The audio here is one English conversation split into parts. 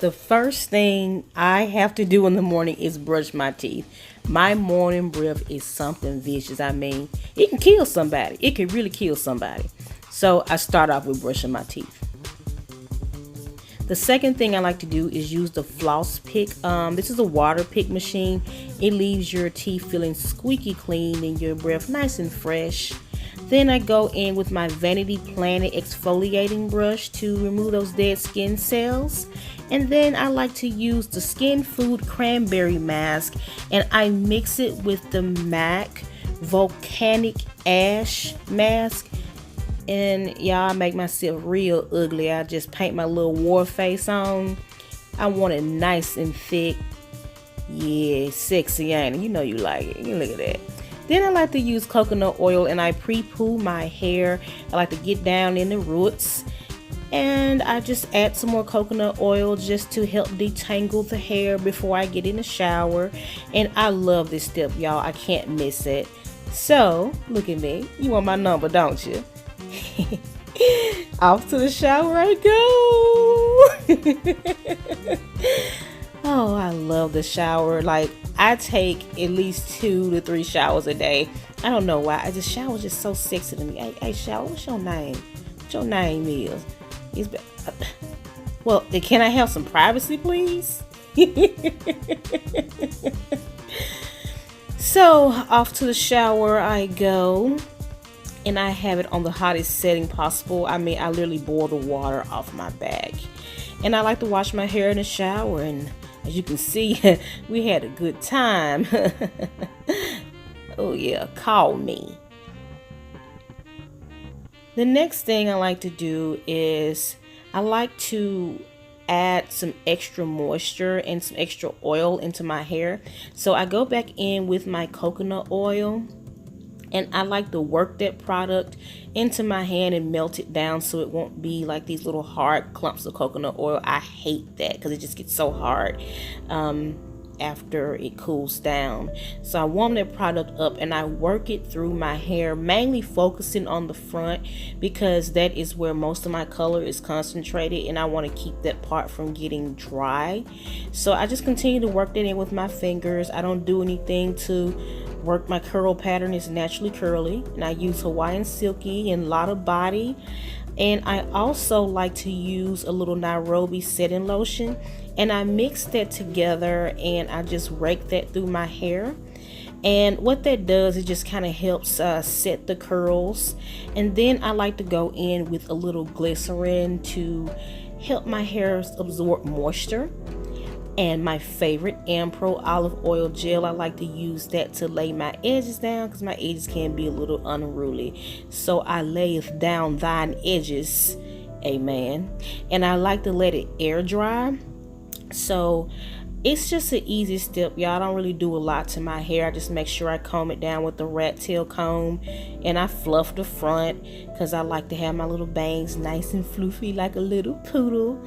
The first thing I have to do in the morning is brush my teeth. My morning breath is something vicious. I mean, it can kill somebody. It can really kill somebody. So I start off with brushing my teeth. The second thing I like to do is use the floss pick. This is a Waterpik machine. It leaves your teeth feeling squeaky clean and your breath nice and fresh. Then I go in with my Vanity Planet exfoliating brush to remove those dead skin cells. And then I like to use the Skin Food Cranberry Mask, and I mix it with the MAC Volcanic Ash Mask. And y'all, I make myself real ugly. I just paint my little war face on. I want it nice and thick. Yeah, sexy, ain't it? You know you like it. You look at that. Then I like to use coconut oil, and I pre-poo my hair. I like to get down in the roots. And I just add some more coconut oil just to help detangle the hair before I get in the shower. And I love this step, y'all. I can't miss it. So, look at me. You want my number, don't you? Off to the shower I go. Oh, I love the shower. Like, I take at least 2 to 3 showers a day. I don't know why. The shower is just so sexy to me. Hey, shower, what's your name? What your name is? Well, can I have some privacy, please? So, off to the shower I go. And I have it on the hottest setting possible. I mean, I literally boil the water off my back. And I like to wash my hair in the shower. And as you can see, we had a good time. Oh yeah, call me. The next thing I like to do is I like to add some extra moisture and some extra oil into my hair. So I go back in with my coconut oil, and I like to work that product into my hand and melt it down so it won't be like these little hard clumps of coconut oil. I hate that because it just gets so hard after it cools down. So I warm that product up and I work it through my hair, mainly focusing on the front because that is where most of my color is concentrated, and I want to keep that part from getting dry. So I just continue to work that in with my fingers. I don't do anything to work my curl pattern. Is naturally curly, and I use Hawaiian Silky and Lotta Body. And I also like to use a little Nairobi setting lotion, and I mix that together and I just rake that through my hair. And what that does, it just kind of helps set the curls. And then I like to go in with a little glycerin to help my hair absorb moisture. And my favorite, Ampro olive oil gel, I like to use that to lay my edges down because my edges can be a little unruly. So I layeth down thine edges, amen. And I like to let it air dry. So it's just an easy step, y'all. I don't really do a lot to my hair. I just make sure I comb it down with the rat tail comb, and I fluff the front because I like to have my little bangs nice and floofy like a little poodle.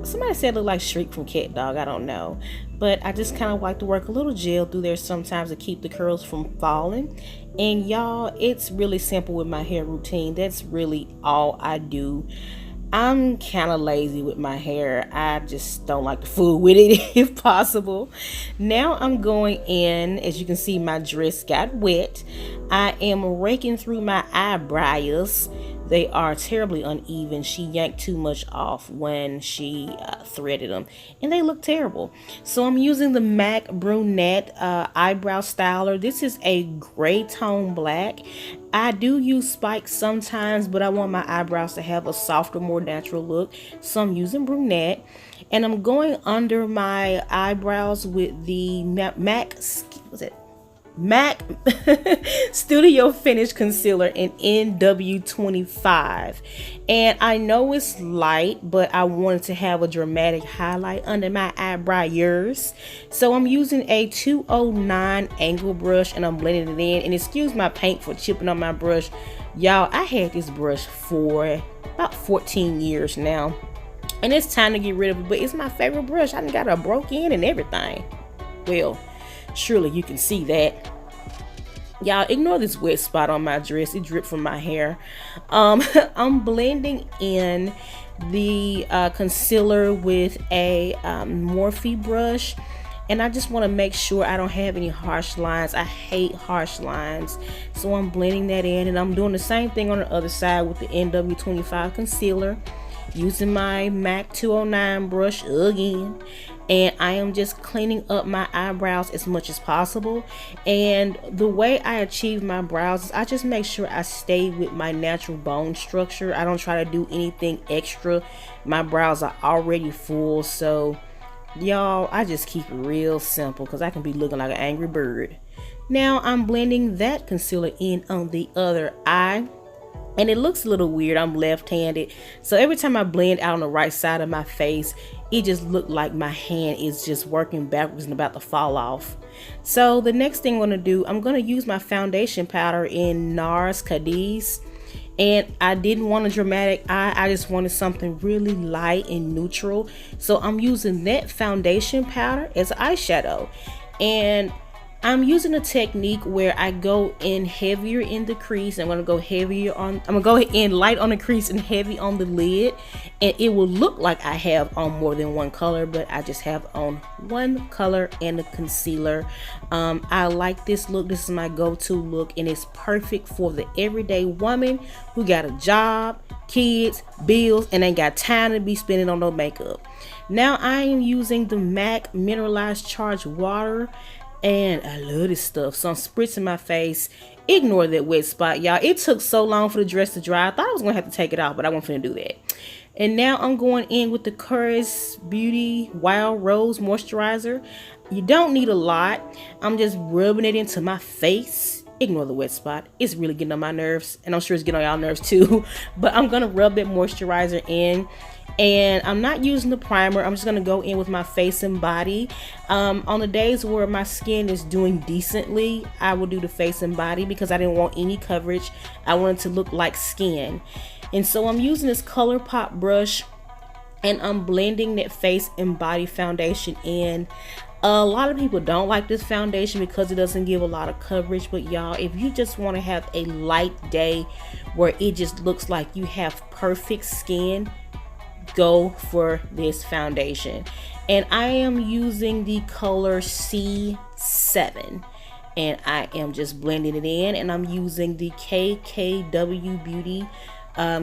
Somebody said it looked like Shriek from Cat Dog. I don't know, but I just kind of like to work a little gel through there sometimes to keep the curls from falling. And y'all, it's really simple with my hair routine. That's really all I do. I'm kind of lazy with my hair. I just don't like to fool with it if possible. Now I'm going in. As you can see, my dress got wet. I am raking through my eyebrows. They are terribly uneven. She yanked too much off when she threaded them, and they look terrible. So I'm using the MAC Brunette eyebrow styler. This is a gray tone black. I do use spikes sometimes, but I want my eyebrows to have a softer, more natural look. So I'm using Brunette, and I'm going under my eyebrows with the MAC Studio Finish Concealer in NW25. And I know it's light, but I wanted to have a dramatic highlight under my eyebrows. So I'm using a 209 angle brush, and I'm blending it in. And excuse my paint for chipping on my brush. Y'all, I had this brush for about 14 years now, and it's time to get rid of it. But it's my favorite brush. I done got it broke in and everything. Well, surely you can see that. Y'all, ignore this wet spot on my dress. It dripped from my hair. I'm blending in the concealer with a Morphe brush, and I just want to make sure I don't have any harsh lines. I hate harsh lines. So I'm blending that in, and I'm doing the same thing on the other side with the NW25 concealer, using my MAC 209 brush again. And I am just cleaning up my eyebrows as much as possible. And the way I achieve my brows is I just make sure I stay with my natural bone structure. I don't try to do anything extra. My brows are already full, so y'all, I just keep it real simple because I can be looking like an angry bird. Now I'm blending that concealer in on the other eye, and it looks a little weird. I'm left-handed, so every time I blend out on the right side of my face, it just looked like my hand is just working backwards and about to fall off. So the next thing I'm going to do, I'm going to use my foundation powder in NARS CADIZ. And I didn't want a dramatic eye, I just wanted something really light and neutral. So I'm using that foundation powder as eyeshadow. And I'm using a technique where I go in heavier in the crease. I'm going to go heavier on, I'm going to go in light on the crease and heavy on the lid. And it will look like I have on more than one color, but I just have on one color and the concealer. I like this look. This is my go-to look, and it's perfect for the everyday woman who got a job, kids, bills, and ain't got time to be spending on no makeup. Now I am using the MAC Mineralized Charged Water, and I love this stuff. So I'm spritzing my face. Ignore that wet spot, y'all. It took so long for the dress to dry. I thought I was gonna have to take it off, but I wasn't finna do that. And now I'm going in with the Korres Beauty Wild Rose Moisturizer. You don't need a lot. I'm just rubbing it into my face. Ignore the wet spot. It's really getting on my nerves, and I'm sure it's getting on y'all nerves too. But I'm gonna rub that moisturizer in. And I'm not using the primer. I'm just going to go in with my face and body. On the days where my skin is doing decently, I will do the face and body because I didn't want any coverage. I wanted to look like skin. And so I'm using this ColourPop brush, and I'm blending that face and body foundation in. A lot of people don't like this foundation because it doesn't give a lot of coverage, but y'all, if you just want to have a light day where it just looks like you have perfect skin, go for this foundation. And I am using the color C7, and I am just blending it in, and I'm using the KKW Beauty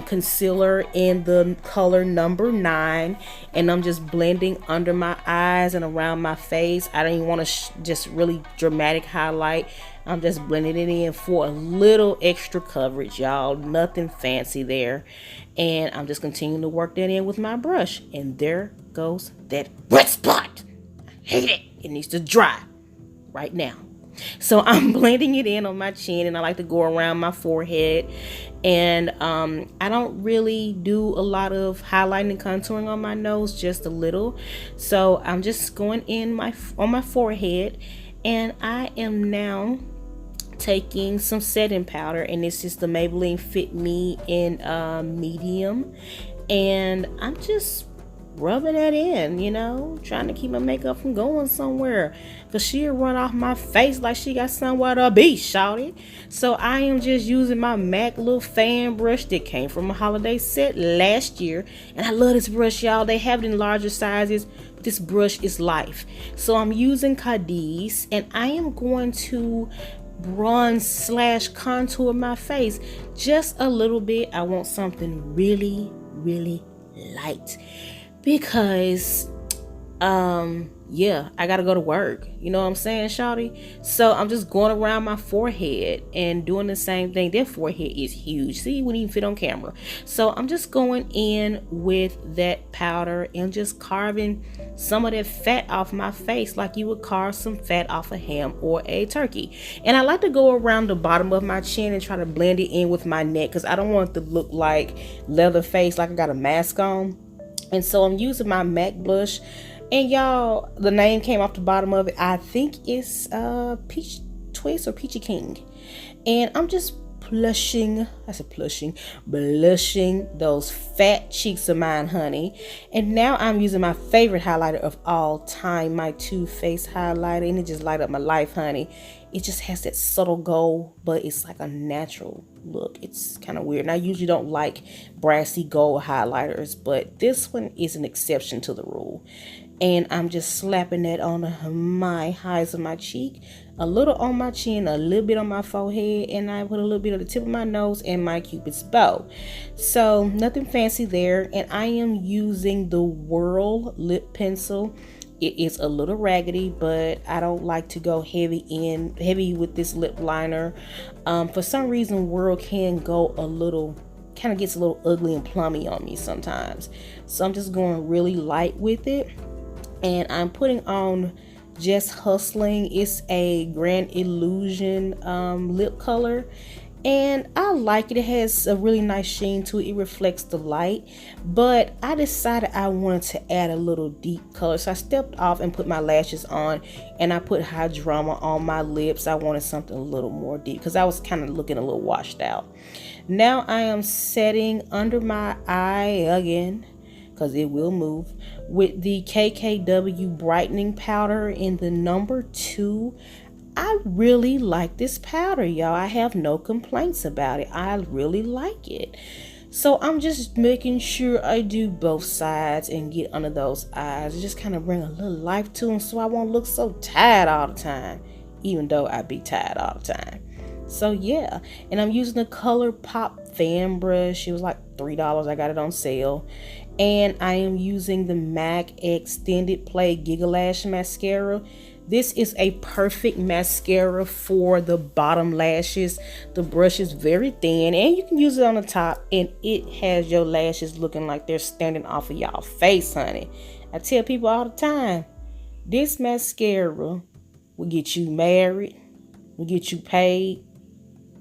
concealer in the color number 9, and I'm just blending under my eyes and around my face. I don't even want to just really dramatic highlight. I'm just blending it in for a little extra coverage, y'all. Nothing fancy there. And I'm just continuing to work that in with my brush. And there goes that wet spot. I hate it. It needs to dry right now. So I'm blending it in on my chin, and I like to go around my forehead. And I don't really do a lot of highlighting and contouring on my nose, just a little. So I'm just going in on my forehead, and I am now taking some setting powder, and this is the Maybelline Fit Me in medium, and I'm just rubbing that in, you know, trying to keep my makeup from going somewhere, because she'll run off my face like she got somewhere to be, shawty. So I am just using my MAC little fan brush that came from a holiday set last year, and I love this brush, y'all. They have it in larger sizes, but this brush is life. So I'm using CADIZ, and I am going to bronze / contour my face just a little bit. I want something really, really light because yeah, I gotta go to work, you know what I'm saying, shawty? So I'm just going around my forehead and doing the same thing. Their forehead is huge, see, it wouldn't even fit on camera. So I'm just going in with that powder and just carving some of that fat off my face like you would carve some fat off a ham or a turkey. And I like to go around the bottom of my chin and try to blend it in with my neck, because I don't want it to look like leather face, like I got a mask on. And so I'm using my MAC blush. And y'all, the name came off the bottom of it. I think it's Peach Twist or Peachy King. And I'm just blushing those fat cheeks of mine, honey. And now I'm using my favorite highlighter of all time, my Toothpaste highlighter, and it just light up my life, honey. it just has that subtle gold, but it's like a natural look. It's kind of weird. And I usually don't like brassy gold highlighters, but this one is an exception to the rule. And I'm just slapping that on my highs of my cheek, a little on my chin, a little bit on my forehead, and I put a little bit on the tip of my nose and my cupid's bow. So nothing fancy there. And I am using the Whirl lip pencil. It is a little raggedy, but I don't like to go heavy with this lip liner. For some reason, Whirl can go a little, kind of gets a little ugly and plummy on me sometimes. So I'm just going really light with it. And I'm putting on Just Hustling. It's a Grand Illusion lip color. And I like it. It has a really nice sheen to it. It reflects the light. But I decided I wanted to add a little deep color. So I stepped off and put my lashes on. And I put High Drama on my lips. I wanted something a little more deep because I was kind of looking a little washed out. Now I am setting under my eye again, because it will move, with the KKW brightening powder in the number 2. I really like this powder, y'all. I have no complaints about it. I really like it. So I'm just making sure I do both sides and get under those eyes. Just kind of bring a little life to them so I won't look so tired all the time, even though I be tired all the time. So yeah, and I'm using the ColourPop fan brush. It was like $3. I got it on sale. And I am using the MAC Extended Play Giga Lash Mascara. This is a perfect mascara for the bottom lashes. The brush is very thin and you can use it on the top, and it has your lashes looking like they're standing off of y'all face, honey. I tell people all the time, this mascara will get you married, will get you paid,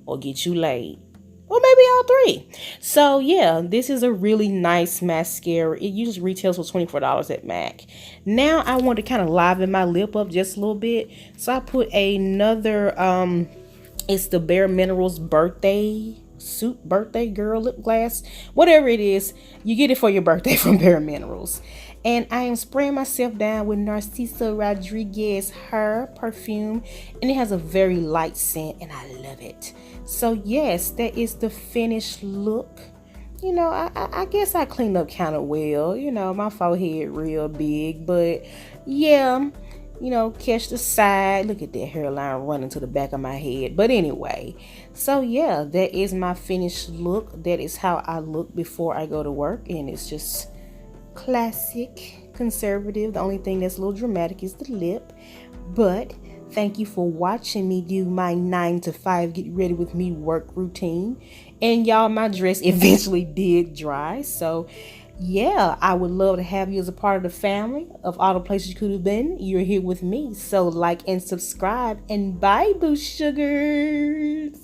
or get you laid. Or maybe all 3. So yeah, this is a really nice mascara. It usually retails for $24 at MAC. Now I want to kind of liven my lip up just a little bit. So I put another, it's the Bare Minerals birthday girl lip gloss. Whatever it is, you get it for your birthday from Bare Minerals. And I am spraying myself down with Narciso Rodriguez Her perfume. And it has a very light scent and I love it. So yes, that is the finished look. You know, I guess I cleaned up kind of well. You know, my forehead real big. But yeah, you know, catch the side. Look at that hairline running to the back of my head. But anyway, so yeah, that is my finished look. That is how I look before I go to work. And it's just classic, conservative. The only thing that's a little dramatic is the lip. But thank you for watching me do my 9 to 5 get ready with me work routine. And y'all, my dress eventually did dry. So yeah, I would love to have you as a part of the family. Of all the places you could have been, you're here with me. So like and subscribe, and bye, boo sugars.